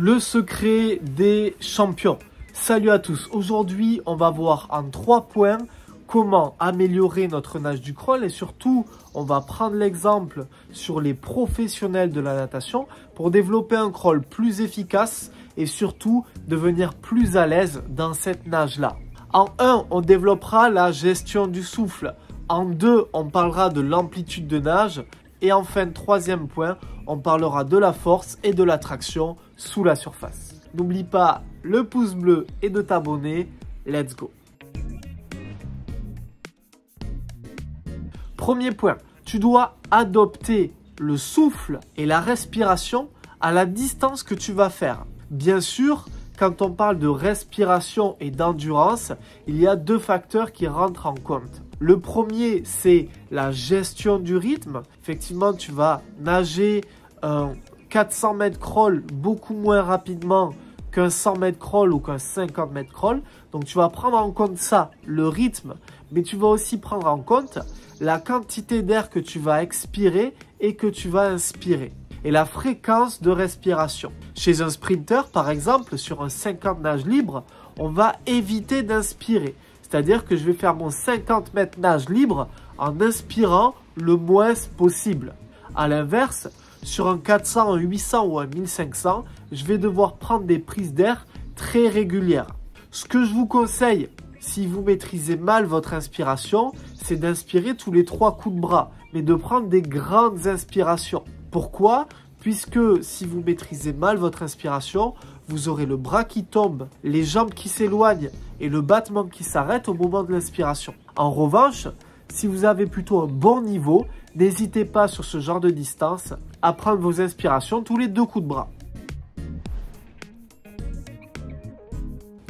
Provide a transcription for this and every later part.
Le secret des champions. Salut à tous, aujourd'hui on va voir en 3 points comment améliorer notre nage du crawl et surtout on va prendre l'exemple sur les professionnels de la natation pour développer un crawl plus efficace et surtout devenir plus à l'aise dans cette nage-là. En 1, on développera la gestion du souffle. En 2, on parlera de l'amplitude de nage. Et enfin, 3e point, on parlera de la force et de la traction sous la surface. N'oublie pas le pouce bleu et de t'abonner. Let's go! Premier point, tu dois adopter le souffle et la respiration à la distance que tu vas faire. Bien sûr, quand on parle de respiration et d'endurance, il y a 2 facteurs qui rentrent en compte. Le premier, c'est la gestion du rythme. Effectivement, tu vas nager un 400 mètres crawl beaucoup moins rapidement qu'un 100 mètres crawl ou qu'un 50 mètres crawl. Donc, tu vas prendre en compte ça, le rythme, mais tu vas aussi prendre en compte la quantité d'air que tu vas expirer et que tu vas inspirer. Et la fréquence de respiration. Chez un sprinter, par exemple, sur un 50 nage libre, on va éviter d'inspirer. C'est-à-dire que je vais faire mon 50 mètres nage libre en inspirant le moins possible. A l'inverse, sur un 400, un 800 ou un 1500, je vais devoir prendre des prises d'air très régulières. Ce que je vous conseille, si vous maîtrisez mal votre inspiration, c'est d'inspirer tous les 3 coups de bras, mais de prendre des grandes inspirations. Pourquoi ? Puisque si vous maîtrisez mal votre inspiration, vous aurez le bras qui tombe, les jambes qui s'éloignent et le battement qui s'arrête au moment de l'inspiration. En revanche, si vous avez plutôt un bon niveau, n'hésitez pas sur ce genre de distance à prendre vos inspirations tous les 2 coups de bras.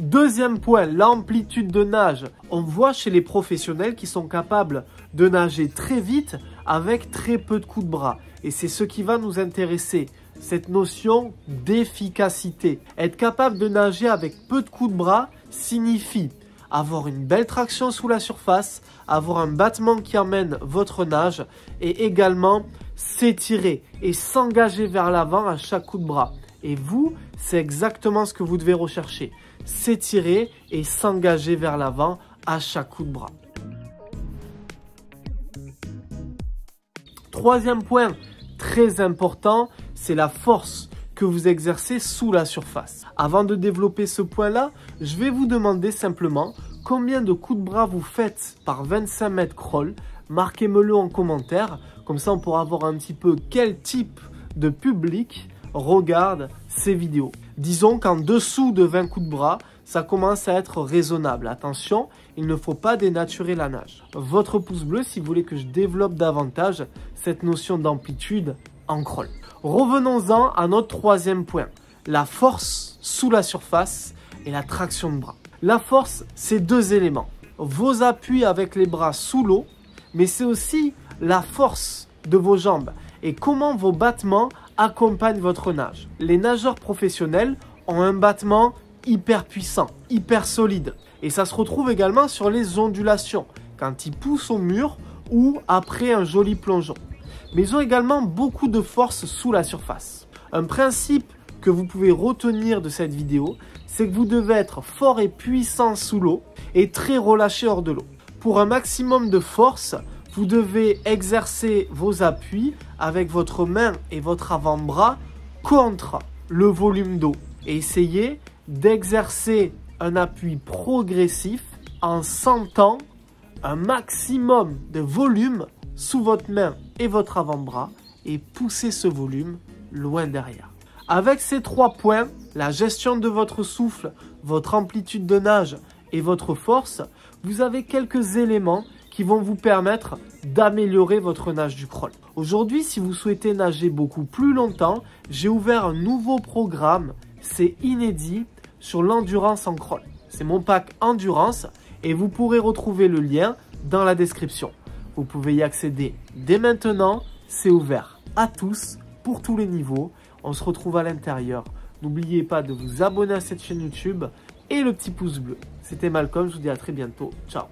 Deuxième point, l'amplitude de nage. On voit chez les professionnels qui sont capables de nager très vite avec très peu de coups de bras. Et c'est ce qui va nous intéresser, cette notion d'efficacité. Être capable de nager avec peu de coups de bras signifie avoir une belle traction sous la surface, avoir un battement qui emmène votre nage et également s'étirer et s'engager vers l'avant à chaque coup de bras. Et vous, c'est exactement ce que vous devez rechercher. S'étirer et s'engager vers l'avant à chaque coup de bras. Troisième point, très important, c'est la force que vous exercez sous la surface. Avant de développer ce point-là, je vais vous demander simplement combien de coups de bras vous faites par 25 mètres crawl. Marquez-me-le en commentaire, comme ça on pourra voir un petit peu quel type de public regarde ces vidéos. Disons qu'en dessous de 20 coups de bras, ça commence à être raisonnable. Attention, il ne faut pas dénaturer la nage. Votre pouce bleu si vous voulez que je développe davantage cette notion d'amplitude en crawl. Revenons-en à notre 3e point, la force sous la surface et la traction de bras. La force, c'est 2 éléments. Vos appuis avec les bras sous l'eau, mais c'est aussi la force de vos jambes et comment vos battements accompagnent votre nage. Les nageurs professionnels ont un battement hyper puissant, hyper solide. Et ça se retrouve également sur les ondulations, quand ils poussent au mur ou après un joli plongeon. Mais ils ont également beaucoup de force sous la surface. Un principe que vous pouvez retenir de cette vidéo, c'est que vous devez être fort et puissant sous l'eau et très relâché hors de l'eau. Pour un maximum de force, vous devez exercer vos appuis avec votre main et votre avant-bras contre le volume d'eau. Et essayez d'exercer un appui progressif en sentant un maximum de volume sous votre main et votre avant-bras et pousser ce volume loin derrière. Avec ces 3 points, la gestion de votre souffle, votre amplitude de nage et votre force, vous avez quelques éléments qui vont vous permettre d'améliorer votre nage du crawl. Aujourd'hui, si vous souhaitez nager beaucoup plus longtemps, j'ai ouvert un nouveau programme, c'est inédit, sur l'endurance en crawl. C'est mon pack endurance et vous pourrez retrouver le lien dans la description. Vous pouvez y accéder dès maintenant, c'est ouvert à tous, pour tous les niveaux. On se retrouve à l'intérieur. N'oubliez pas de vous abonner à cette chaîne YouTube et le petit pouce bleu. C'était Malcolm, je vous dis à très bientôt. Ciao.